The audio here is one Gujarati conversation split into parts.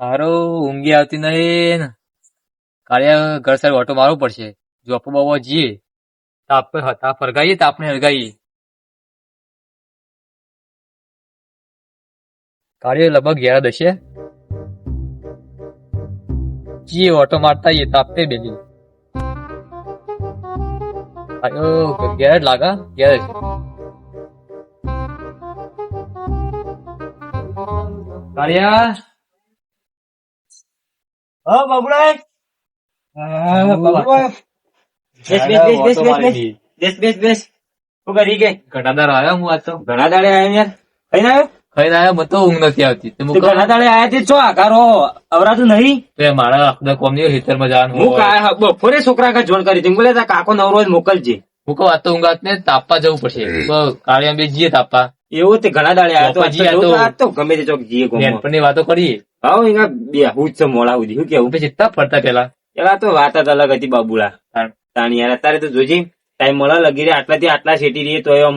હારો ઊંઘી આવતી નહીં ને. કાલે ઘર સાહેબ ઓટો મારવો પડશે. જો આપો બાબા જઈએ તાપ ફરગાઈએ તાપને હરગાઈએ. કાલે લગભગ 11 દશે જઈએ ઓટો મારતા આવીએ તાપતે બેસી. ઘેર જ લાગે ઘેર જ. કાળિયા હા બાબુડા બેસ શું કરી ગઈ? ઘટાદાર આવ્યા હું આજ તો. ઘણા દાડે આયા યાર ખાઈને કઈ આવ્યો આવ્યા મને તો ઊંઘ નથી આવતી. તો તું ઘણા દાડે આયા તે છો આકારો અવરાતું નહીં. મારા આખા કોમની ખેતરમાં જવાનું હું હોય. બપોરે છોકરા કા જોણ કરી હતી બોલે કાકો નવરો જ મોકલજે. હું કહું આ તો ઊંઘ આવતી નહીં, તાપવા જવું પડશે. કાળિયા બે જઈએ તાપવા. એવું તે ઘણા દાડે આયા તો બાપાજી આ તો- આજ તો ગમે તે ચોક જઈએ ગોમમાં. નાનપણની વાતો કરીએ. આવો એના બે હું જ છે મોડા સુધી શું કેવું? આપણે જેટલા ફરતા પેલા એલા તો વાત જ અલગ હતી બાબુલા. તાણી યાર અત્યારે તો જોજી ટાઈમ મળવા લગી રહ્યા આટલાથી આટલા શેટી રહીએ તો એમ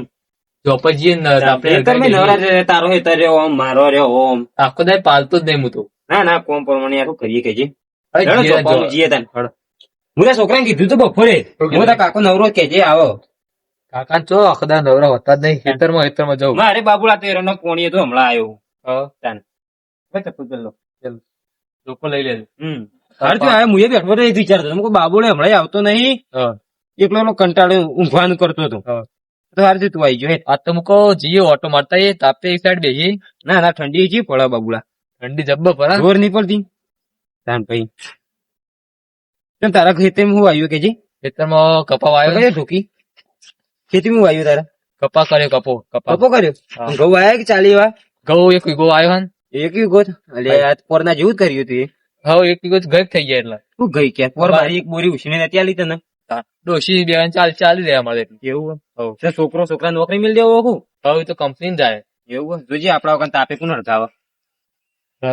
જોપ જ જઈએ ને આપણે નવરા રહે, તારો હેતર રહ્યો ઓમ મારો રહ્યો ઓમ. આખો દાય પાલતો જ નહીં હું તો. ના ના કોમ પ્રમાણે યાર શું કરીએ કે અરે જીએ જો. જીએ તાન હળ. હું તો છોકરાને કીધું તો બપોરે હું તો કાકો નવરો જ કેજે આવો. કાકા ચો આખો દાય નવરા હોતા જ નહીં. ખેતરમાં જવું. મારે બાબુલા તો એનો પોણીએ તો હમણાં આવ્યો. હા. તાન ભાઈ ચપ્પલ પહેરલો. જોકો લઈ લેજો. હાર જો આયા મુએ બેઠો રહી વિચારતો હું બાબુલે હમણાં આવતો નહીં હા. એકલો એનો કંટાળો ઊંઘવાનું કરતો હતો. હા. તો હાર તું આવી ગયો. આ તો મુકો જઈએ ઓટો મારતા એ તાપતે એક સાઈડ બેસી. ના ના ઠંડી જી પડે બાબુલા ઠંડી જબ્બર પર જોર નહીં પડતી. તાન ભાઈ કેમ તારા ખેતીમાં હું આવ્યું કે જી ખેતરમાં કપા વાયો. કઈ ઢોકી ખેતીમાં હું આવ્યું તારા કપા કર્યો કપો કપા કપો કર્યો હા. ઘઉં આવ્યા કે ચાલી એવા ઘઉં એક વીઘો આવ્યો હન. એક ગોત એટલે આ પોરના જેવું જ કર્યું તું એ હવે એક વીઘો ગઈ થઈ ગયા એટલે શું ગઈ કે પોર મારી એક બોરી ઉછીને નથી આલી તને ડોશી બે ચાલી રહે અમારે એટલે. એવું હોય છોકરા નોકરી મિલ દેવો હું હવે તો કંપની જાય. એવું હોય જોજે આપડા વખત તાપે કોણ હડકાવે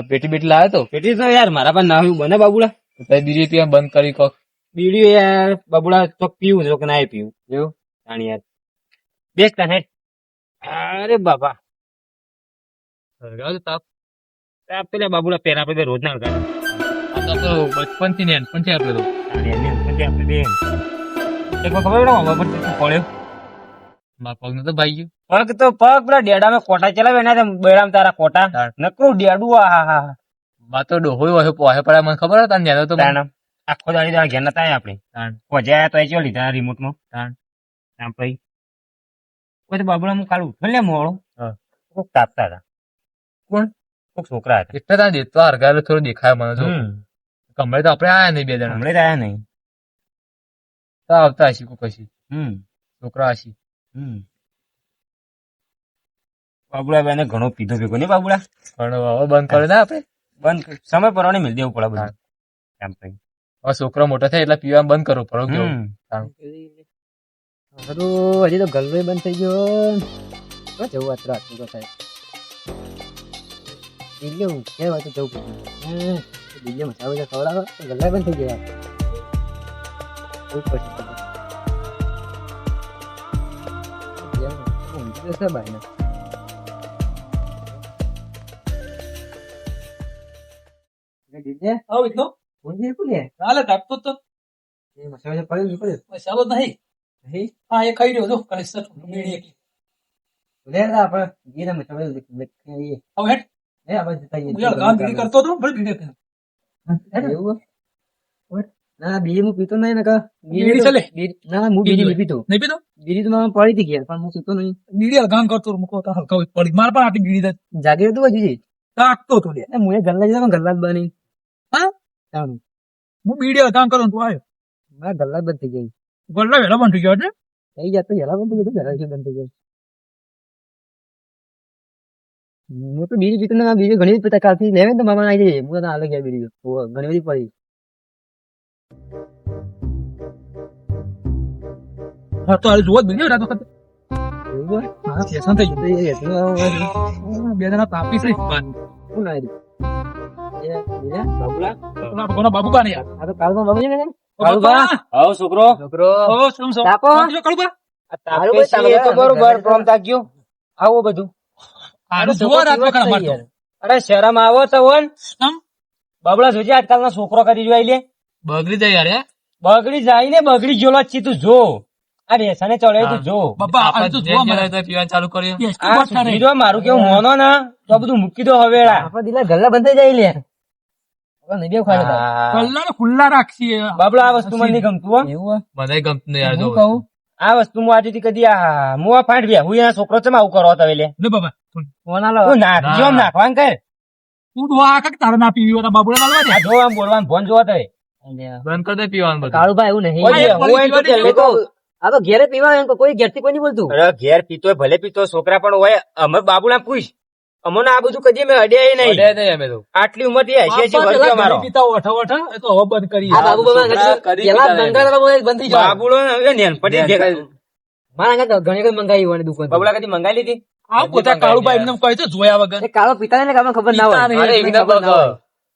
પેટી બેટી લાવ્યો તો પેટી તો યાર મારા પાસે ના હોય બને બાબુડા બીજી પીવા બંધ કરી કોક. બીડીઓ યાર બાબુડા ચોક પીવું જો કે ના પીવું એવું જાણી યાર બેસ તાન હેડ અરે બાબા હરગાવ તાપ. તાપ પેલા બાબુડા પેરા આપણે રોજ ના હડકાવે આ તો બચપન થી ને પણ છે આપડે તો. એક વાર ખબર પડ્યો મારા પગ તો ભાઈ ગયું. પગ તો પગ પેલા ડેડામાં કોટા ચલાવે એના બેડામાં તારા કોટા નકરું ડેડું હા મા તો ડોહોય હોય પોહે પડે મને ખબર હતા ને તો આખો દાડી તારા ઘેર નતા આપણે પહોંચ્યા તો ચો લીધા રિમોટમાં આમ પછી પછી બાબુડા હું કાલ ઉઠો લે મોડો કોક તાપતા હતા કોણ? કોક છોકરા હતા એટલે ત્યાં દેતો હરગાવેલો થોડો દેખાય મને જો. કમરે તો આપડે આયા નહીં બે જણા. હમણાં આયા નહીં તો આવતા હશી કોઈ કશી છોકરા હશી. બાબુડા બેને ઘણો પીધો ભેગો નહીં બાબુડા પણ હવે બંધ કરે ને આપડે. બંધ સમય પરવાને મિલ દેવું પડે બધું એમ પછી હવે છોકરો મોટો થાય એટલે પીવા બંધ કરવું પડે કેવું. હજી તો ગલ્લો બંધ થઈ ગયો જવું અત્રે હતું તો સાહેબ દિલ્હી હું કે વાત જવું પડ્યું દિલ્હી મસાલો જે ખવડાવે ગલ્લા બંધ થઈ ગયા જવું પડશે ભાઈ ચાલે કાપતો તો મસાલો પડ્યું નીકળ્યું મસાલો નહીં નહીં હા એ ખાઈ રહ્યો જો કનેક્શન બીડી એકલી લે આપણે ગીર મસાલો હવે હેડ એ આપણે જતા હું યાર ગામ બીડી કરતો હતો ભલે બીડી પીધો. એવું ના બીજી હું પીતો નહીં ને કા બીડી ચાલે? ના હું બીજી નહીં પીતો નહીં પીધો બીજી તો મારે પડી હતી ગયા પણ હું પીતો નહીં બીડી ગામ કરતો હતો, મૂકો તો હલકા હોય પડી મારે પણ આટલી બીડી જાગીર હતું હજી તાકતો હતો લે હું એ ગલ્લા જતા ગલ્લા જ બની હા? તાણું હું બીડી ગામ કરતો તું આવ્યો મારા ગલ્લા જ બંધ થઈ ગઈ ગોલ્ડા વેલા બંધ થઈ ગયો છે. થઈ જતો જલા બંધ થઈ ગયું ઘરે બંધ થઈ ગયું હું તો બીજી પીતો ને બીજી ઘણી પીતા કાલથી લેવે ને તો મામા આવી જાય હું તો આલો ગયા બીજી ઘણી બધી પડી હા તો હાલ જોવો જ બીડી રાતો એવું હોય મારા ફેશન થઈ ગયું તો એ હતું બે જણા તાપી છે કોણ આવી બાબુલા કોના બાબુ કા યાર આ તો કાલમાં બાબુ ને કાળુબા આવો છોકરો છોકરો ઓ સમ સમ તાપો કળુબા તો બરોબર પ્રોમ તાક્યો આવો બધું આનું જોવા રાત વખત મારતો અરે શરમ આવો તો વન સમ બાબલા જોજે આજકાલનો છોકરો કરી જોઈ લે બગડી જાય યાર હે? બગડી જાય ને બગડી ગયેલો જ છે તું જો આ રેસાને ચડે તું જો બાપા આ આપણે તો જેમ જોવા જરા મળે તો પીવાનું ચાલુ કર્યું ટેસ્ટી આ બહુ સારી. સુધરી જો મારું કેવું મોનો ના તો આ બધું મૂકી દો હવેળા આપડે દિલા ગલ્લા બંધ થઈ જાય લે હવે નહીં બેવ ખાય કલ્લા ને ખુલ્લા રાખીએ બાબલા આ વસ્તુ મને નહીં ગમતું હો એવું મને ગમતું નહીં યાર હું જો કહું આ વસ્તુ હું આજથી કદી આ હું આ ફાંટ વ્યા હું એના છોકરો ચમ આવું કરો તમે લે લે બાબા ફોન આલો તું નાખજો આમ નાખવાનું કર તું ડોહા કાક તારે ના પીવી હોય બાબુડા ના લેવા દે. આ જો આમ બોલવાનું ફોન જોવા તમે બંધ કરી દે પીવાનું બધું કાળુભાઈ એવું નહીં ઓય, એક હું એમ તો પડી પહેલે તો આ તો ઘેરે પીવા એમ તો કોઈ ઘેરથી કોઈ નહીં બોલતું અરે ઘેર પીતો હોય, ભલે પીતો હોય, છોકરા પણ હોય અમે બાબુલા પૂછ અમને આ બધું કદી મેં અડ્યા નહીં અડે નહીં અમે તો આટલી ઉંમર થી હશે બાપા વર્ષ પેલા અમારો ઘરે પીતા હોય, અઠા વઠા, એ તો હવે બંધ કરીએ. આ બાબુ બાબા છોકરા કરી પેલા પીતા બંગાળ વાળા બંધ થઈ જાય બાબુલો હવે નેનપટી ભેગા મારા આગળ ઘણી વખત મંગાવી હોય દુકાન બાબુલા કદી મંગાવી લીધી આ બધા કાળુભાઈ એમને કહે છે જોયા વગર એ કાળો પિતા ને કામ ખબર ના હોય પિતા અરે નહીં, એકદમ બગડ.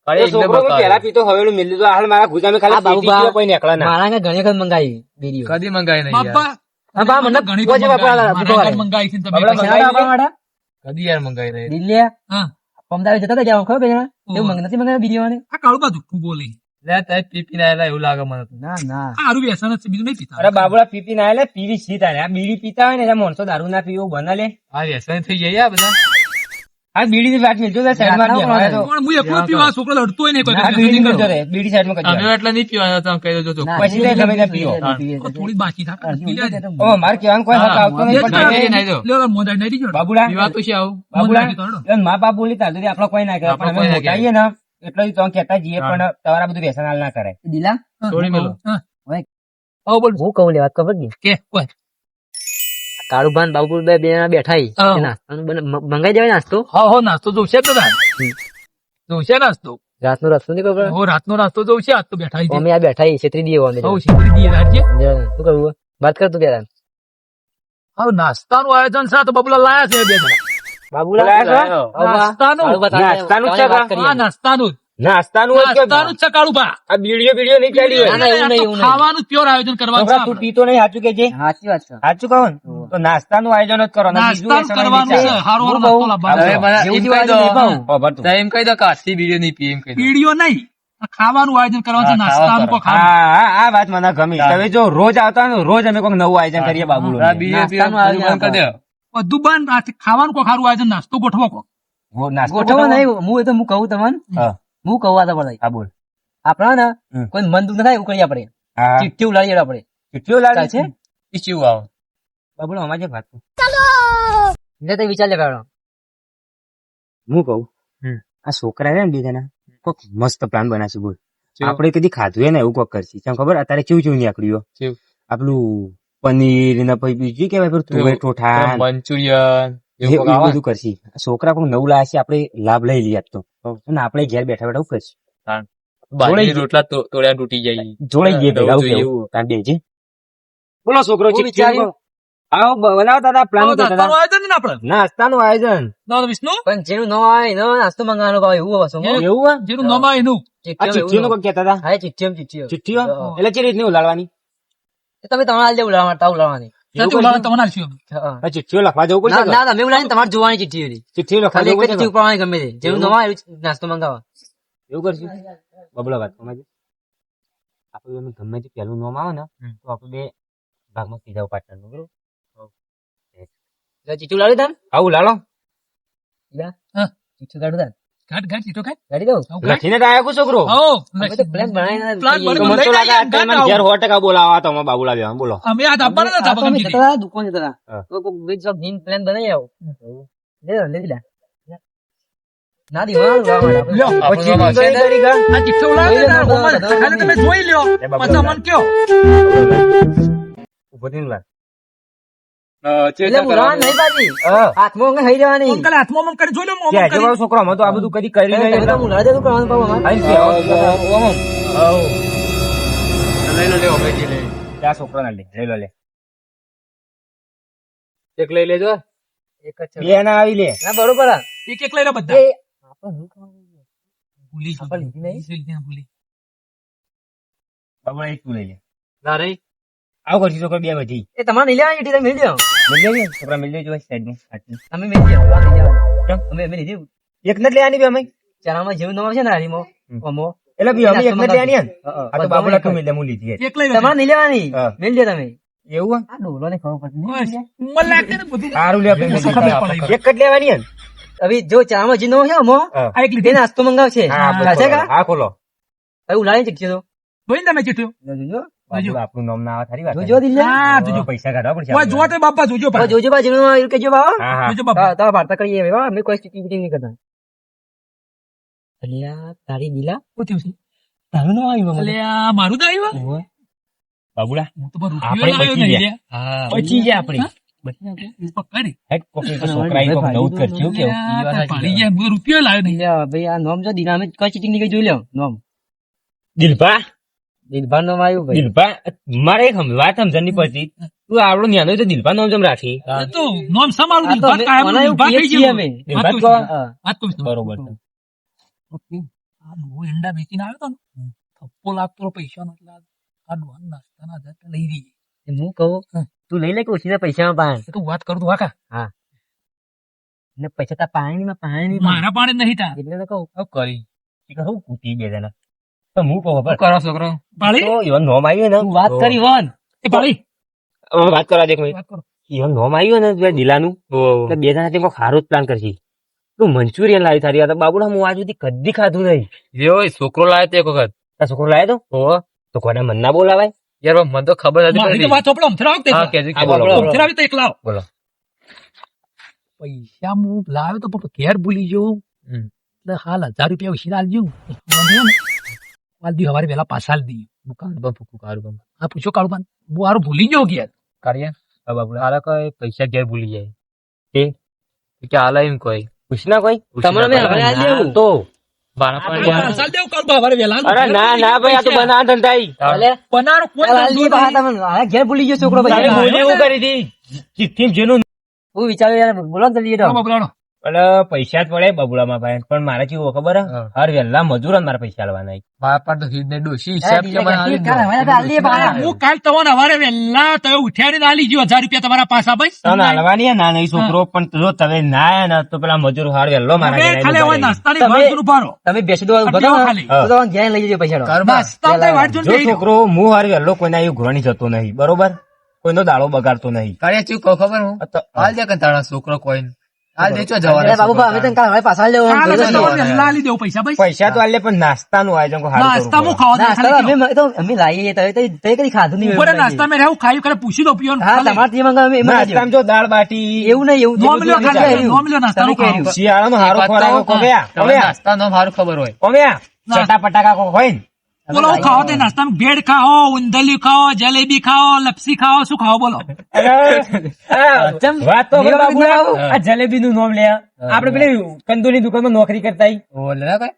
અરે એ એકદમ છોકરો હું બગડ. પેલા પીતો હવેલું મિલ લીધું હાલ મારા ગુજામાં આ બાબુ ખાલી પીતી ગયો, કોઈ નીકળે ના મારા આગળ ઘણી વખત મંગાવી બીડીઓ કદી મંગાઈ નહીં યાર. બાપા હા, બા, મને ઘણી પૂછે વાર બાપા, મંગાવી. પૂછો મારા વાળા. ઘર મંગાવી છે ને તમે બાબલા પૈસા મંગાવી આપવા માટે કદી યાર મંગાઈ નહીં દિલ્હી હા. અમદાવાદ જતા હતા જાવ ખબર પેલા એવું નથી મંગાવ્યા બીડીઓ વાળે આ કાળુબા જુઠ્ઠું બોલી. લે તે પી પીને આયેલા એવું લાગે મને તો. ના ના આ હારું વ્યસન જ છે, બીજું નહીં પીતા. અરે બાબુલા પીપી ના આલે પીવી છી તારે આ બીડી પીતા હોય ને એટલે માણસો દારૂ ના પીવું બના લે આ વ્યસન થઈ જાય યાર બધા. આ બીડી ની વાત મિલજો તો સાઈડ માં રાતના તો પણ હું એકલો પીવા છોકરો લડતો નહીં કોઈ ના, વ્યસન બીડી નહીં મિલજો કરતો. રે બીડી સાઈડ માં અમે કરજો એટલે નહીં પીવાના તમે કહી દેજો ના, પછી તો ગમે ત્યાં પીઓ. થોડી જ બાકી થાય. પી લેજે. ઓ મારે કહેવાનું કોઈ હક આવતો નહીં હા, પણ નહીં, તમે- નહીં જો. લ્યો, મોઢા નહીં દીધો. બાબુલા પીવાતું છે આવું બાબુલા મોઢા નહીં તો એમ મા બાપ બોલી તાર આપણે કોઈ ના કરે આપણે પણ કોઈ અમે ના મોટા આવીએ ને એટલે જ તમે કહેતા જઈએ હા. પણ તમારા બધું વ્યસન હાલ ના કરે દિલા હા, છોડી મેલો. હા. ઓય. આવો બોલ. હું કહું લે વાત ખબર કે કે કોઈ. કાળુભાન બાબુ બે જણા બેઠા હી. હા. તે નાસ્તાનું મંગાઈ દેવાય નાસ્તો હા હો નાસ્તો જોશે જ દાદા. જોશે નાસ્તો. રાતનો રસ્તો નહીં ખબર હો રાતનો નાસ્તો જોશે, આજ તો બેઠા છીએ. અમે આ બેઠા હી છેતરી દઈએ અમે હો શીખડી દઈએ રાજ્ય. શું કરવું વાત કર તું પેલા હવે નાસ્તાનું આયોજન છે, આ તો બબલા લાયા છે બે જણા. બાબુલા લાયો. નાસ્તાનું. નાસ્તાનું જ છે કા? હા નાસ્તાનું જ. નાસ્તાનું હોય કે નાસ્તાનું જ છે કાળુભા. આ બીડીઓ બીડીઓ નહીં ચાલી હોય ના, ના, એવું નહીં, એવું નહીં. ખાવાનું પ્યોર આયોજન કરવાનું છે છોકરા તું આપણે. પીતો નહીં સાચું કે છે સાચી વાત છે સાચું કહો ને તો નાસ્તાનું આયોજન જ કરો ને બીજું નાસ્તાનું વ્યસન કરવાનું નહીં છે, ચાલે. હારો હારો હું નાસ્તો કહું. લાવવાનો હવે છે. મને એમ જેવું કહી દો નહીં પાઉં. ખબર તું. તો એમ કહી દો કે આજથી વિડીયો નહીં પી એમ કહી દો. પીડીઓ નહીં, આ ખાવાનું આયોજન કરવાનું છે, હા, નાસ્તાનું ખાવા કોઈ ખાવાનું. હા આ વાત મને ગમી ચાલે. હવે જો રોજ આવતા હોય ને રોજ અમે કોઈ નવું આયોજન કરીએ બાબુ આ બીડીયો પીવાનું નાસ્તાનું બધું બંધ કરી દો. બધું બંધ, આ ખાવાનું કોઈ ખારું આયોજન, નાસ્તો ગોઠવો કો. ગોઠવો નહીં હું એ તો હું કહું તમને હા. હું કહું આ તો બધા હા બોલ આપણા ને હમ. કોઈ મન દુઃખ ના થાય એવું કરીએ આપણે હા ચીઠી ઉલાડીએ આપણે કેટલું લાગે ચાલશે? છે ઈ ચેવું આવે? બાબુલો અમારે જે વાત એટલે તો વિચાર લે કાઢો હું કહું હમ. આ છોકરા છે ને બે જણા કોક મસ્ત પ્લાન બનાવશે બોલ કેવું? આપણે કદી ખાધું હોય ને એવું કોક કરશે તને ખબર અત્યારે કેવું કેવું નીકળ્યું કેવું? આપણું પનીર ને પછી બીજું કેવાય પેલું તુવેર ઠોઠા મંચુરિયન એવું એવું કોક આવે? બધું કરશે છોકરા કોઈ નવું લાવે છે આપણે લાભ લઈ લઈએ આજ તો અને આપણે ઘેર બેઠા બેઠા એવું કરશું બાજરીના રોટલા તોડ્યા તૂટી જાય. જોડાઈ ગયે ભેગા એવું જોઈએ એવું તાર બેજી બોલો છોકરો હું વિચાર્યું. આવો બનાવતા હતા પ્લાન હવે નાસ્તાનું આયોજન ને આપણે. નાસ્તાનું આયોજન ના, વિષ્ણુ પણ જેનું ન આવે એનો નાસ્તો મંગાવવાનો ભાવ એવું હશે એ- એવું હે? જેનું નામ આવે એનું. આ ચિઠ્ઠીઓ નું કોઈ કહેતા હતા હા ચિઠ્ઠીઓ ચિઠ્ઠીઓ ચિઠ્ઠીઓ હા. એટલે ચી રીતની ઉલાડવાની તમે તમારે દે ઉલાડવા ઉલાડવાની ત્યાંથી ઉલાળા તમને આલશું અમે. હા. આ ચિઠ્ઠીઓ લખવા જવું પડશે ના ના તમે ઉલાડીને તમારે જોવાની ચિઠ્ઠી હતી ચિઠ્ઠીઓ લખવા ખાલી જવું એક જ પડશે ચિઠ્ઠી ઉપાડવાની ગમે તે જેનું ન આવે એવું નાસ્તો મંગાવવા એવું કરશું બબલા વાત સમજ આપણે એનું ગમે તે પહેલું નામ આવે ને તો આપણે બે ભાગમાં પીઝા પાર્ટનર નું બરોબર ચિઠ્ઠી ઉલાડી તાન આવું લાલો ચિઠ્ઠી કાઢું તાન ઘાટ ઘાટ સીટો ખાય. કાઢી દઉં આવું ખાય. લખીને તો આયા કો છોકરો હો, અમે તો પ્લાન બનાવીને Plan જઈએ. તો બની- મને તો લાગે આ ગાંઠ મને ઘેર 100% બોલાવા તો અમે બાબુલા બેવા બોલો અમે આ ધાબાના આ તો ધાબા અમે ગમતી જતા હતા, દુકાન જતા હતા. હા. તો કોક બીજ જોબ જઈને plan બનાવી આવો. લે લે. ના દીવાલ ઉલાડવા આપણે. લ્યો, પછી ચીઠી કઈ કરી ગા? આ ચિઠ્ઠી ઉલાળે ને, ઓમાં ખાલી તમે જોઈ લ્યો એ બાબા પછી અમને કયો. ઉભો થઈને વાત. એટલે ઉલાડવા નહીં પાછી. હા. હાથમાં ઊંઘ થઈ જવાની. અંકલ હાથમાં મમ કરી જોઈ લો, મોં કે કરી. આજુબાજુ છોકરો અમે તો આ બધું કદી કરી નહીં તમે એટલે તો ઉલાડે તો કરવાનું પાછું અમારે. આઈ ગયો. લઈ લો, લેવો, ભાઈ, લઈ લો. ત્યાં છોકરો ના લે લઈ લો લે એક લઈ લેજો. એક જ છે. બે ના આવી લે ના બરોબર આ. એક એક લઈ લો બધા. એ આપણે હું ખાવાનું? ભૂલી ગયો. આપણે લીધી નહીં? ભૂલી. બાબુલા એક તું લઈ લે ના રહી. આવું કરશું છોકરો બે બધી એ તમારે નહીં લેવાની ચિઠ્ઠી તમે લઈ લો. મિલ લેજે છોકરા મિલ લેજો સાઈડ માં અમે લઈ લીધી. અમે લીધી. કેમ? અમે લીધી. એક નથી લેવાની બે અમે ચણામાં જેવું નામ છે ને હારીમાં, ઓમો. એટલે બી અમે એકને જ લેવાની હે ને? હા, આ તો બાબુલા તું મિલે હું લીધી હે. એકલા તમારે નહીં લેવાની, હા. મેલ દે તમે. એવું આ ડોલોને ખબર પડતી નહીં. બસ, મને લાગે ને બધું સારું લે આપણે શું ખબર પડે? એક જ લેવાની હે ને? હવે જો ચણામાં જે નામ છે ઓમો, હા. આ એક તે લીધી નાસ્તો મંગાવશે. હા, બોલો, સાચે કા? હા ખોલો. હવે ઉલાળી ચીકશે તો. જોઈને તમે ચીઠ્યું જોજો. બાબુલા આપણું નામ ના આવે થારી વાત જોજો દિલ્યા. હા જોજો જોજો પૈસા કાઢવા પડશે ઓય આપણે. જોવા તો બાપા જોજો હવે જોજો બાજુ એવું કહેજો બાવા. હા હા જોજો બાપા તારા વાર્તા કરીએ હવે, અમે કોઈ ચીટિંગ બીટિંગ નહીં કરતા. અલ્યા તારી દિલા, શું થયું છે? તારું નામ આવ્યું મને. અલ્યા, મારું તો આવ્યું ઓહો. બાબુલા હું તો પણ આપણે રૂપિયો લાવ્યો બચી નહીં ગયા. લે. હા. બચી જાય આપણી એવું તો કરી. હેડ કોકની તો છોકરાએ કોક નવું જ કરશું કેવું અલ્યા, તાર પાડી ગયા. હું તો રૂપિયો લાવ્યો નહીં. દિલ્યા, ભાઈ આ નામ જો દિલા, અમે કોઈ ચીટિંગ નહીં કરી જોઈ લો નામ. દિલભા દિલભાન નામ આવ્યું ભાઈ. દિલભા મારે એક વાત સમજણ નહીં પડતી તું આવડો ન્યાનો તો દિલભા નામ જેમ રાખી એ તો નોમ સમારું આ તો દિલબાગ અમે- કાયમનું મને એવું દિલબાગ કહીએ થઈ છીએ ગયું. અમે. વાત દિલબાગ કહું કહો. છું. હા. વાત કહું છું. બરોબર છે. ઓકે. આ ડોહો ઈંડા વેચીને આવ્યો તો ને, થપ્પો લાગતો રહ્યો પૈસાનો એટલે આ ડોહાને નાસ્તાના હજાર લઈ રહી. હું કહું તું લઈ લે કે ઓછીના પૈસા પાન એ તો વાત કરું તો વાકા ને પૈસા તાર પાણી પાણી મારા પાણી જ નહીં તા એટલે તો કહું શું કરી એ કહું કૂટી બે જણા તો હું કહું ખબર કરો છોકરો પાળી તો એવા નોમ આવ્યું ને તું વાત તો- કરી વન એ પાળી હવે વાત કરવા દે એક મિનિટ વાત કરો. એવા નોમ આવ્યું ને બે દિલાનું એટલે બે જણા કોઈ સારો જ પ્લાન કરશી તું મંચુરિયન લાવી તારી આ તો બાબુડા હું આજ સુધી કદી ખાધું નહીં એવો છોકરો લાવ્યો તો એક વખત તાર છોકરો લાવ્યો ઓહો. તો કોને મન ના બોલાવાય યાર મને તો ખબર નથી મારી તો પડતી. વાત ચોપડો અમથરા વખતે હા, કહેજો, હા, કહેજો. બોલો. અમથરા આવી તો એક લાવ બોલો પૈસા હું લાવ્યો તો પણ ઘેર ભૂલી ગયો હમ. એટલે હાલ 1000 રૂપિયા ઉછીના આલજો હાલ દી હવારે વહેલા પાછા આલ દી હા પૂછો કાળુબાન હું હારું ભૂલી ગયો ઘેર કાર્ય હા બાબુડા તારા કોઈ પૈસા ઘેર ભૂલી જાય તે? કે હાલ એમ કોઈ પૂછના કોઈ તમને મેં હવે આ લેવું તો બારા પણ પાછા આલ દેવું કાળુબા હવારે વહેલા અરે ના ના ભાઈ આ તો બના ધંધા ઈ. અલે બનારો કોઈ હાલ ધંધો લી બહાર નહીં. તમને આ ઘેર ભૂલી ગયો છોકરો તારે ભાઈ બોલી એવું કરી દી ચિઠ્ઠી જેનું હું વિચારું યાર બોલો ને જલ્દી ચાલો બાબલાનો. એટલે પૈસા જ પડે બબુડામાં ભાઈ પણ મારે કેવું ખબર હે? હા. હર વેલા મજૂર મારે પૈસા આલવાના ઈ. બારા પણ તો હીડ ને ડોશી હિસાબ કે મને આલી દો. હું કાલ તમને હવારે વહેલા તમે ઉઠ્યા ને આલી ગયો 1000 રૂપિયા તમારા પાછા ભાઈ તને આલવાની હે ના નહીં છોકરો પણ જો તમે ના આયા ને તો પેલા મજૂર હાર વેલો મારા હવે ઘરે ખાલી હવે આવીને નાસ્તાની તમે- વાત શરૂ પાડો. તમે બેસી દો આટલી બતાવો ખાલી. હા. તો ઘેર લઈ જજો પૈસા ઘરમાં. નાસ્તા તો વાટ જોઈને જો બેહી છોકરો હું હાર વેલો કોઈના એવું ઘોરણી જતો નહીં બરોબર કોઈનો દાડો બગાડતો નહીં કાર્ય ચૂક કહું ખબર હું તો- હાલ દે કે તારા છોકરો કોઈ હાલ દેચો અરે જવાના બાબુ અમે તને કાલ હવે પાછા લેવો કાલે જોઈ તો લો. તમે વહેલા આલી દેવું પૈસા ભાઈ પૈસા તો આલે પણ નાસ્તાનું આયોજન કોઈ હારું નાસ્તા કરવું હું ખાવા દે નાસ્તા ખાલી અમે તો અમે લાવીએ તે કદી ખાધું નહીં ઉપર નાસ્તા મેં રહેવું ખાયું કરે પૂછી દો પીવાનું હા ખાલી. તમારે ત્યાં મંગાવે અમે પડે. એમાં લેજો. નાસ્તામાં જો દાળ બાટી એવું નહીં એવું નો મળ્યો તમે ખાલી, કહ્યું. નો મળ્યો નાસ્તાનું તમે કહ્યું. ખાવું. શિયાળાનો હારો ખોરાક કોમ્યા કોમ્યા નાસ્તા નો સારું ખબર હોય કોમ્યા ના. ચટા પટાકા કોક હોય ને બોલો હું ખાવો તે નાસ્તામાં ભેળ ખાઓ ઊંધલિયું ખાઓ જલેબી ખાઓ લપસી ખાઓ શું ખાઓ બોલો ચમ, વાત તો લેવા બાબુ નથી આવું. આ જલેબી નું નામ લે આપડે પેલી કંદુની દુકાનમાં નોકરી કરતા ઈ. બોલે ના ભાઈ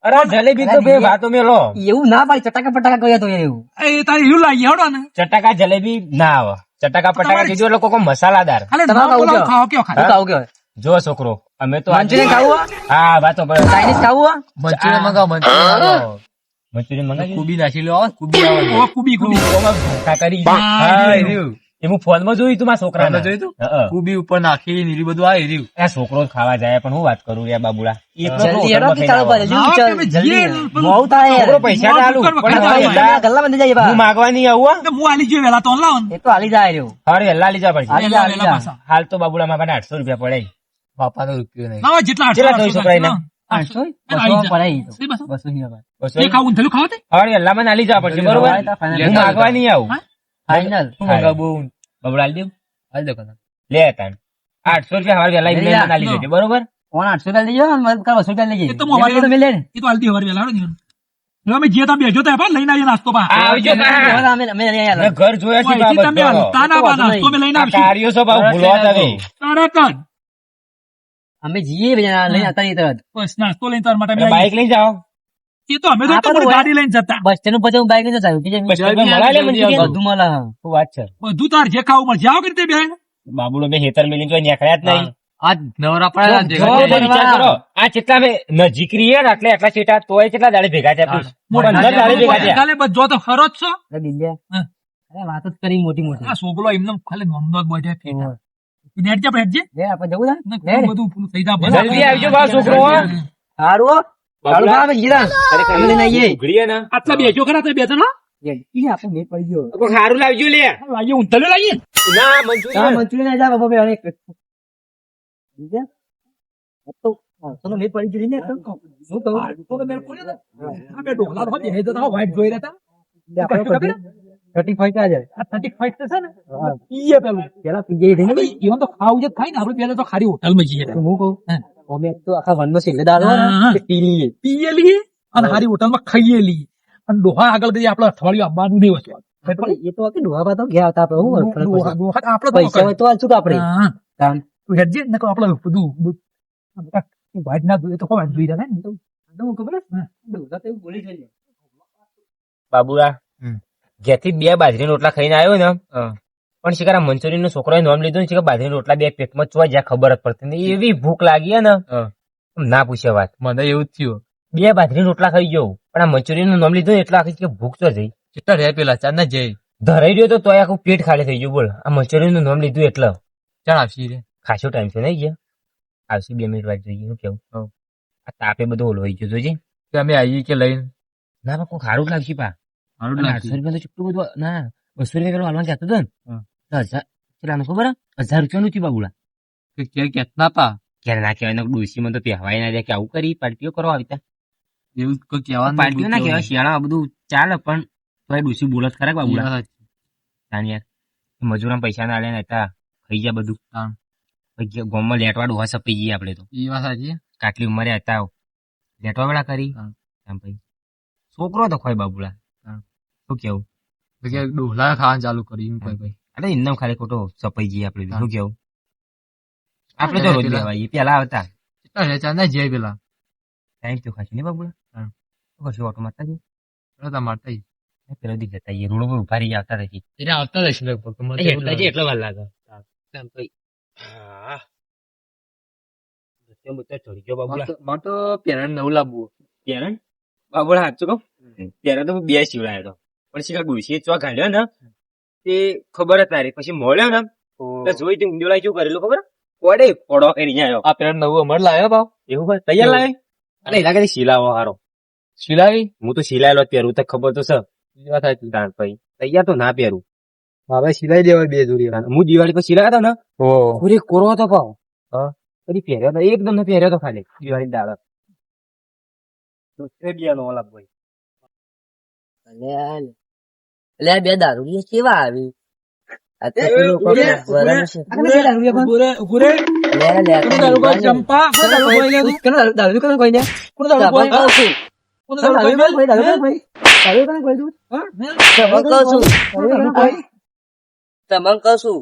અરે આ જલેબી તો બે વાતો મેલો એવું ના પાડી ચટાકા પટાકા કહ્યા તો એવું એ તારે એવું લાગી હેડો ને ચટાકા જલેબી ના આવે ચટાકા પટાકા કીધું એટલે કોકો મસાલાદાર ખાલી તમારે નામ બોલો, ખાવું ખાઓ કયો ખાય શું ખાવું કે જો છોકરો અમે તો મંચુરિયન ખાવું હો? હા વાતો ચાઇનીઝ ખાવું હો? મંચુરિયન મંગાવો મંચુરિયન મંગાવો મંચુરિયન મંગાવી કુબી નાખી લો કુબી આવે ઓ કુબી કુબી કરી હા, હા, એ રહ્યું. એ હું ફોનમાં જોયું તું મારા છોકરા તમે જોયું તું? કુબી ઉપર નાખી નીલી બધું આવી રહ્યું આ છોકરો જ ખાવા જાય પણ હું વાત કરું યાર બાબુડા એકલો જલ્દી તો હેડો કે ચાલો હોટલમાં પાછા. ના, ચાલ, તમે જલ્દી જે હેડો. પેલું મોડું થાય યાર. છોકરો પૈસા ના આલું મોડું પણ કરવા હવે ખાવા વહેલા ગલ્લા બંધ જાય હું માગવા નહીં આવું હો. એટલે હું આલી જોઈએ વહેલા તો લાવો ને એ તો હાલી જાય રહ્યો હવે વહેલા લઈ જવા પડશે હાલી વહેલા જા, વહેલા જા. પાછા. હાલ તો બાબુડા માં 800 રૂપિયા પડે બાપાનો રૂપિયો નહીં ના, જેટલા કેટલા જોઈ છોકરા એના? 800? આવી બસો જા. પડે ઈ તો. સી બસો? 200 ની વાત. બસો એ ખાવું ઊંધેલું ખાવો તે? હવે વહેલા માં ના લઈ જવા પડશે બરોબર હા, એ તો final. હું માગવા નહીં આવું હા? ફાઇનલ શું મંગાવું બાબુડા લઈ હાલ દે કના લે તાન 800 રૂપિયા હવે વહેલા લઈ જા. ના લઈ જજે બરોબર કોણ 800 રૂપિયા લઈ જાઓ અને મને કાલ 200 રૂપિયા લઈ એ તો જાય. મોબાઈલ એટલે તમે લે ને. એ તો આલતી હવારે વહેલા હેડો ને. હવે અમે જે તા બેઠો તા બા લઈને આવીએ નાસ્તો બા આવજો હવે અમે લઈ આવ્યા. મેં ઘર જોયા છે ઓય, એથી તમે બાબત હલતા ના બા નાસ્તો અમે લઈને આ આવીશું કાર્યો છો બાબુ ભૂલવા તમે તરત જ અમે જઈએ બધા લઈને આવતા રહીએ તરત. બસ નાસ્તો લઈને તાર માટે અમે બાઈક લઈ જાઓ આવીએ. એ તો અમે તો આપણે તમારી હોય. ગાડી લઈને જતા બસ સ્ટેન્ડ ઉપર જવું બાઈક લઈને જતા રહ્યું. બસ સ્ટેન્ડ પર મળા લે મંચુરિયન બધું મળે હા. શું વાત છે બધું તાર જે ખાવું મળે જાઓ કરી તે બેન બાબુડો બે હેતર મેલી તો નીકળ્યા જ નહીં આજ નવરા પડ્યા જો, ભેગા તો થયા. વિચાર કરો આ કેટલા નજીક રહીએ ને એટલે એટલા છેટા તોય કેટલા દાડે ભેગા થયા પૂછ. 15 દાડે ભેગા થયા કાલે બધો તો ખરો જ છો અરે દિલ્યા. હા. અરે વાત જ કરી મોટી મોટી. આ છોકરો એમને ખાલી નોંધો જ બેઠા ફેટા નેટ જે હેડજે લે આપણે જવું છે? ને લે ને. બધું પૂરું થઈ જા જલ્દી આવજો બા છોકરો હો. હારું હો. બાબુલા આવે હીરા અમે લઈને આવીએ ઉઘડીએ ને આટલા બેજો ખરા તો બે જણા ઈ આપણે મેળ પડી ગયો કોઈ સારું લાવજો લે લાવીએ ઊંધલો લાવીએ ના મંચુરિયન મંચુરિયન ના જા બાબા બે અનેક બીજા તો ચલો મેળ પડી ગઈ ને શું કહું તો મેળ પડ્યો ને. આ બે ઢોકળા તો બેહી જતા વાઈટ જોઈ રહેતા 35 ક્યાં જાય આ 35 તો છે ને ઈએ પેલું પેલા પીજે થઈ ને ઈવન તો ખાવું જ ખાય ને આપણે પહેલા તો ખારી હોટલમાં જઈએ તો હું કહું હા. અમે તો આખા વનમાં છેલ્લે દાડો હા. પી લઈએ પીએ લઈએ અને હારી હોટલમાં ખાઈએ લઈએ અને ડોહા આગળ જઈએ આપણે અઠવાડિયું આવવાનું નહીં વસવાનું. એ તો કે ડોહા તો ગયા હતા આપણે હું ડોહા આપણે તો પૈસા હોય તો આલશું કે આપણે હા. કામ તું હેડજે ને કહો આપણે બધું વાઈટ ના જોઈએ તો વાઈટ જોઈ રહ્યા ને તો ખબર હે ડોહા તો એવું બોલી છે બાબુલા ઘેરથી 2 બાજરી રોટલા ખાઈને આવ્યો ને પણ શિકારા મંચુરિયન નો છોકરાએ નામ લીધું ને શિકાર બાજરી રોટલા 2 પેટમાં ચોય જ્યાં ખબર જ પડતી નહીં એવી ભૂખ લાગી ને ના પૂછે વાત મને એવું જ થયું 2 બાજરી રોટલા ખાઈ ગયો પણ આ મંચુરિયન નું નામ લીધું ને એટલે આખી કે ભૂખ તો જઈ કેટલા રહ્યા પેલા ચાર ના જઈ ધરાઈ રહ્યો તો તોય આખું પેટ ખાલી થઈ ગયું બોલ આ મંચુરિયન નું નામ લીધું એટલે ચાલ આપશી રે ખાસો ટાઈમ છે નહીં ગયા આવશે 2 મિનિટ વાત જોઈએ શું કેવું આ તાપે બધો ઓલો થઈ ગયો જોજે કે અમે આવીએ કે લઈને ના પણ કોઈ સારું જ લાગશે પા સારું અને લાગશે. 800 રૂપિયા તો ચૂકતું બધું ના 200 રૂપિયા પેલો હાલવાનું કહેતો હતો ને તો 1000 કેટલાનું ખબર 1000 રૂપિયાનું થયું બાબુલા કે ઘેર કેતના પા ક્યારે ના કહેવાય ડોસીમાં તો પહેવાય ના જાય કે આવું કરી પાર્ટીઓ કરવા આવી તા એવું કોઈ કહેવાનું પાર્ટીઓ ના કહેવાય શિયાળામાં બધું ચાલે પણ તોય ડોસી બોલત ખરા બાબુલા જાણ યાર મજૂરામાં પૈસા ના લે ને હતા ખાઈ જાય બધું પછી ગોમમાં લેટવા ડોહા સપી જઈએ આપણે તો એ વાત સાચી કાટલી ઉંમરે હતા લેટવા વેળા કરી હા. આમ પછી છોકરો તો ખોય બાબુલા શું કેવું તો કે ડોલા ખાવાનું ચાલુ કર્યું કોઈ ભાઈ અરે ઇન્દમ ખાલી ખોટો સપાઈ જઈએ આપણે શું કેવું આપણે તો રોજ લેવાઈએ પેલા આવતા કેટલા રહ્યા ચાર ના જઈ પેલા ટાઈમ તો ખાશું ને બાબુલા હા. શું કરશું ઓટો મારતા જઈએ તમારે પેલો દી જતા જઈએ રોડ ઉપર ઉભા રહી આવતા રહી એને આવતા રહેશે લગભગ મને તો એવું લાગે. એટલો વાર લાગે આમ પછી હા ચડી ગયો બાબુલા મારે તો પેરણ નવું લાવવું પેરણ બાબુલા સાચું કહું પેરણ તો હું 2 સીવડાયો હતો પણ શીખા ગુસી ચો કાઢ્યો ને તે ખબર જ તારી પછી મળ્યો ને એટલે જોઈ તે ઊંધો શું કરેલું ખબર પડે ફોડો કરી આવ્યો આ પેરણ નવું અમારે લાવ્યો ભાવ એવું ભાઈ તૈયાર લાવે અરે લાગે છે સિલાવો હારો સિલાવી હું તો સિલાયેલો જ પહેરું તો ખબર તો છે એ વાત સાચી તાણ પછી તૈયાર તો ના પહેરું હવે સિલાઈ દેવાય 2 જોડી હું દિવાળી પર સિલાયો હતો ને ઓ પૂરી કોરો હતો પાવ હા. કદી પહેર્યો તો એકદમ ને પહેર્યો તો ખાલી દિવાળી દાડા એટલે 2 દારૂ કેવા આવી ચંપા દારૂ કોને કોઈ ને તમને કશું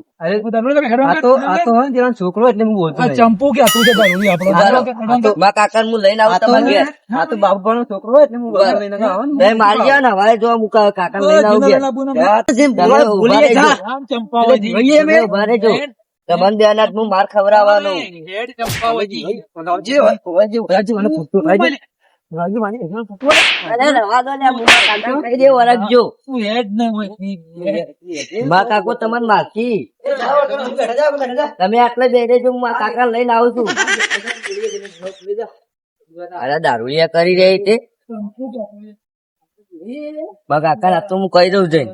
છોકરો એટલે હું બોલતો ચંપો કે આતું છે દારૂ આપણો કાકા હું લઈને આવું તમારે ઘેર. આ તો બાપુ નો છોકરો એટલે હું લઈને આવું મારી ગયા ને હવે જો હું કાકા લઈને આવું ઘેર. તમે ઉભા રહેજો. ચંપા તમે ઉભા રહેજો. તમને બે અનાજ હું માર ખવડાવવાનો અરે રવા દો ને, હું મારા કાકાને કહી દે વરખજો. મારા કાકો તમને મારથી તમે આટલે બે રહેજો, હું મારા કાકા લઈને આવું છું. અરે દારૂડિયા કરી રહી તે મારા કાકા આ તો હું કહી દઉં જઈને.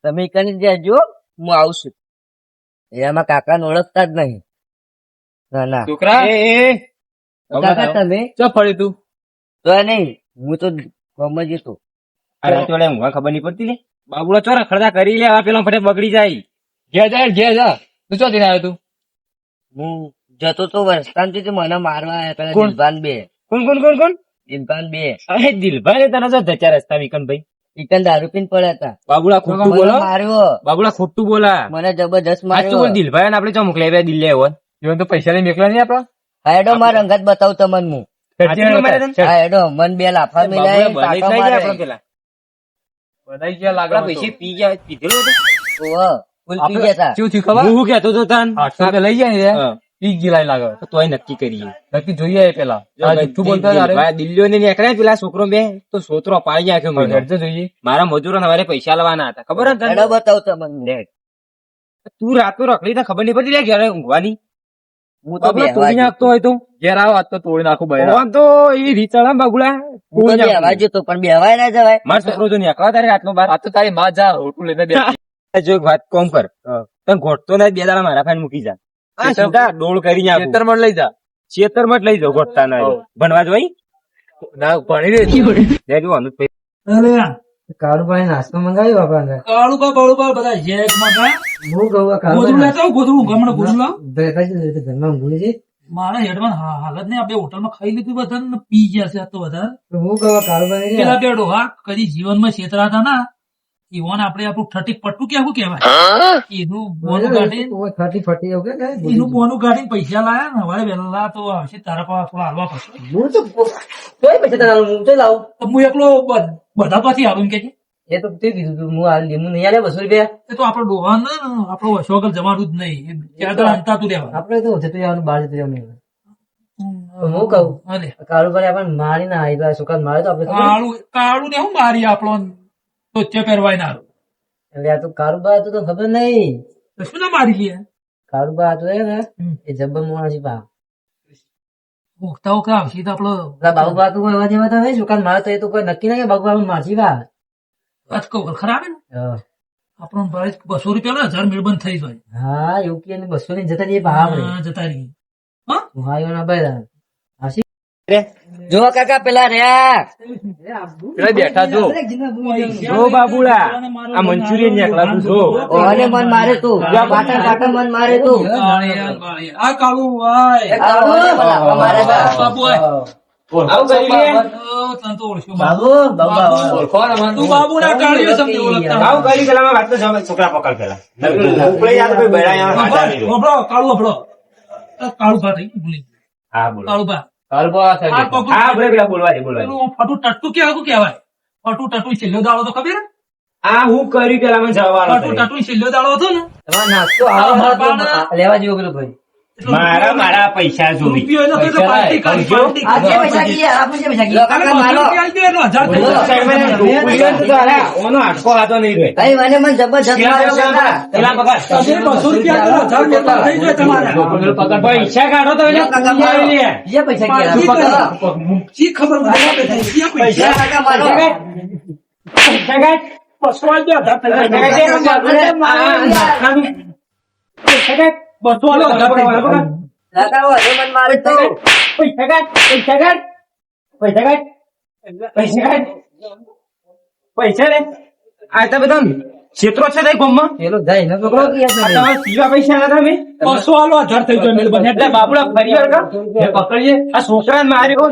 તમે કઈ જજો, હું આવું છું. એમાં કાકા ને ઓળખતા જ નહીં. ના ના છોકરા કાકા તમે ચો ફરી તું તો નહીં, હું તો ગામમાં જતો. અરે તો ઊંઘવા ખબર નહીં પડતી ને બાબુડા ચોરા ખરદા કરી લે પેલા ફટે બગડી જાય ઘેર જા તું ચો જઈને આવ્યો તું હું જતો તો રસ્તામાં થી મને મારવા આવ્યા પેલા કોણ? દિલબાન બે. કોણ કોણ કોણ કોણ દિલબાન બે અરે દિલભાઈ તને તો ધચા રસ્તા વિકન ભાઈ ઈકન દારૂ પીને પડ્યા હતા. બાબુડા ખોટું મને બોલો માર્યો, બાબુડા ખોટું બોલા મને જબરદસ્ત સાચું માર્યો. બોલ દિલભાઈ ને આપડે ચો મોકલે દિલ લે એવો ઈવન તો પૈસા લઈને મેકલા નહીં આપડે હેડો મારા અંગત બતાવું તમને હું. હા હેડો મન બે લાફા મિલાય કાકા મારે. બનાઈ ગયા લાગે પૈસે પી ગયા પીધેલો હતો ઓહો, ફૂલ પી ગયા તા. શું થયું ખબર હું કહેતો હતો તાન 800 રૂપિયા લઈ ગયા ને હા. ઈ ગિલાઈ લાગે તો તોય નક્કી કરીએ નક્કી જોઈએ પેલા જુઠ્ઠું બોલતા તારે દિલ્હીઓ ને નીકળે પેલા છોકરો બે તો સોતરો પાડી નાખ્યો મને. હેડજો જોઈએ મારા મજૂરો ને પૈસા લેવાના હતા ખબર જ હેડો તને? બતાવું તમને. તું રાત નો રખડી તો ખબર નહીં પડતી લે ઘરે ઊંઘવાની હું તો બાબુલા બેહવા તોડી નાખતો હોય તો ઘેર આવો આજ તો તોડી નાખું ભાઈ ફોન તો એ રીચળ બાબુલા હું તો બેહવા જતો પણ બેહવાય ના જવાય મારો છોકરો જો નીકળવા તારે આટલો બાર આ તો તારી માં જા રોટલું લઈને બે જો એક વાત કોમ કર તને ઘોટતો ના 2 દાડા મારા ફાઈન મૂકી જા આ સીધા ડોળ કરીને આપું ખેતરમાં લઈ જા ખેતરમાં જ લઈ જાઉં ઘોટતા ના ભણવા જોઈ ના ભણી રહી લેજો અનુજ કાળુભાઈ નાસ્તો મંગાવ્યો આપણને કાળુબા બાળુબા બધા જેક માં હું કહું ગોધડું લેતા આવો, ગોધડું ગમણ ગોધડું લાવો. ઘરમાં ભૂલી જઈ મારા હેડમાં હાલત ને આપણે હોટલમાં ખાઈ લીધું બધા ને પી ગયા છે આ તો બધા હું કહું કાળુભાઈ પેલા બે ડોહા કદી જીવનમાં છેતરા હતા ના ઈવન આપણે આપણું ઠટીક પટ્ટું કેવું કહેવાય એનું બોનું કાઢીને ફટી ફટી એવું કે એનું બોનું કાઢીને પૈસા લાયા ને હવે વહેલા તો આવશે તારા પાસે થોડા હાલવા પડશે હું તો કોઈ પૈસા તને હું તો લાવું તો હું એકલો બધા પાછી આવું કે એ તો તે કીધું તું હું હું નહીં આલે 200 રૂપિયા એ તો આપણો ડોહા ને આપણો વસોગલ જવાનું જ નહીં ત્યાં તો અંતા તું દેવા આપડે તો જતું જવાનું બહાર જતું જવાનું હું કહું અરે કાળુભાઈ આપણને મારી ના આવી છોકરા મારે તો આપડે કાળું કાળું ને હું મારી આપણો તો પહેરવાય ના એટલે આ તો કાળુભાઈ તો ખબર નહીં તો શું ના મારી લઈએ કાળુભાઈ તો ને એ જબ્બર મોણા છે પા ઓખતા ઓખતા આવશે તો આપડો બાબુબા તો કોઈ એવા જેવા તો નહીં છોકરા મારે તો એ તો કોઈ નક્કી ના કે બાબુબા મારજી બા અચકો ખરાબ ને આપણો ભાઈ 200 રૂપિયા 1000 મેળબંધ થઈ જાય હા એવું કે 200 ની જતા જઈએ બહાર હા, જતા રહી હા એવા ના ભાઈ જો કાકા પેલા રહ્યા પેલા બેઠા જો જો બાબુલા આ મંચુરિયન એકલા તું જો ઓને મન મારે તું પાટા પાટા મન મારે તું આ કાળું ભાઈ મારે બાબુ આય. આવું કરી લે તને તો ઓળખ્યો બાબુ બાબુ ઓળખો ને મને. તું બાબુ ના કાળીઓ સમજી ઓળખતા આવું કરી પેલા વાત તો જમે છોકરા પકડ પેલા ઉપડે યાર કોઈ બેડા વાંધા નહીં હભળો કાળું હભળો કાળું ભાઈ ભૂલી હા બોલો કાળું ભા કાળુબા આ થાય પગલું હા બોલે પેલા બોલવા દે પેલું ફટું ટટ્ટું કેવું કહેવાય ફટું ટટ્ટું છેલ્લો દાડો તો ખબર આ હું કરી પેલા મને જવાનો ફટું ટટ્ટું છેલ્લો દાડો હતો ને તમારો નાસ્તો આવો મારે લેવા જેવો પેલો ભાઈ મારા પૈસા જોવી રૂપિયો એનો કઈ તો પાર્ટી કરી પાર્ટી આ જે પૈસા કીએ આપું જે પૈસા કીએ કાકા મારો ઓનો આટકો હાથો નહીં રહે ભાઈ મને મન જબરજસ્ત માર્યો કાકા પેલા પકડ પૈસા કાઢો તો જે પૈસા કીએ પૈસા કાકા મારો કાકા વધુ મન મારે તો પૈસા લે આ તો બધા ક્ષેત્રો છે તઈ ગામમાં પેલો જાય ને પકડો કે યાર તમારે પીવા પૈસા નતા તમે બસો આલો 1000 થઈ જાય એટલે બાબુડા ફરી વાર પકડીએ આ છોકરાને માર્યો